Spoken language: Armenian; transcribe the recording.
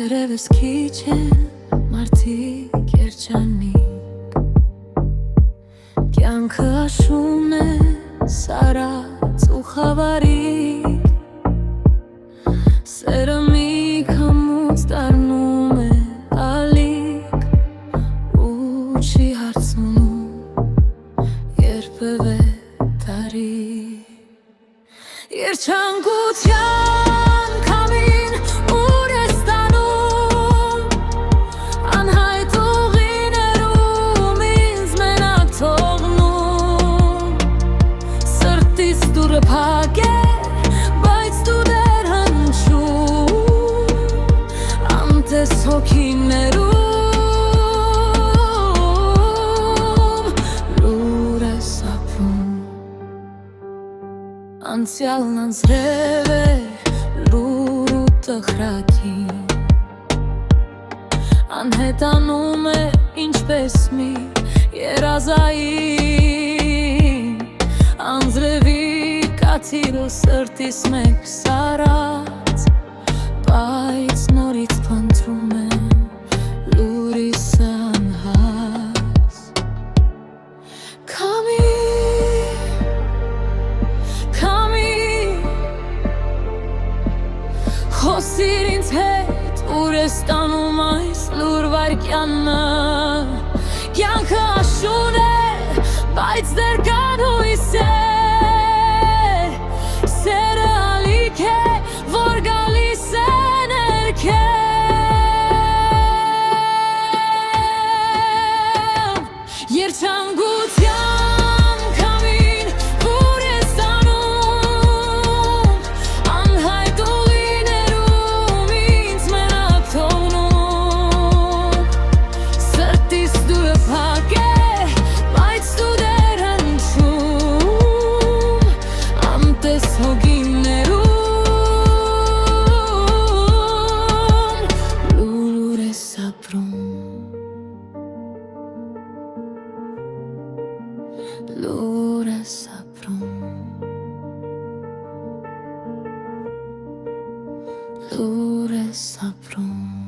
Թերևս քիչ են մարդիկ երջանիկ, կյանքը հաշում է սարած ու խավարիկ, սերը մի քամուց դառնում է ալիք, ու չի հարցնում երբևէ տարի։ Երջանկության քամին ուր է ստանում, անհայտ ուղիներում ինձ մենակ թողնում, սրտից դուռը փակ է, բայց դու դեռ հնչում, անտես հոգիներում լուր ես ապրում։ Անցյալն անձրև է լուր ու տխրագին, անհետանում է ինչպես մի երազային, անձրևի կաթիլը սրտիս մեկ սարած, բայց նորից փնտրում եմ լուրիս անհաս։ Խոսիր ինձ հետ, ուր ես տանում այս լուր վայրկյանը, կյանքը աշուն է, բայց դեռ կան հույսեր, սերը ալիք է, որ գալիս է ներքև։ Երջանկության քամին ուր ես տանում, անհայտ ուղիներում ինձ մենակ թողնում, սրտիս դուռը փակ է, բայց դու դեռ հնչում, անտես հոգիներում լուր ես ապրում, լուր ես ապրում, լուր ես ապրում։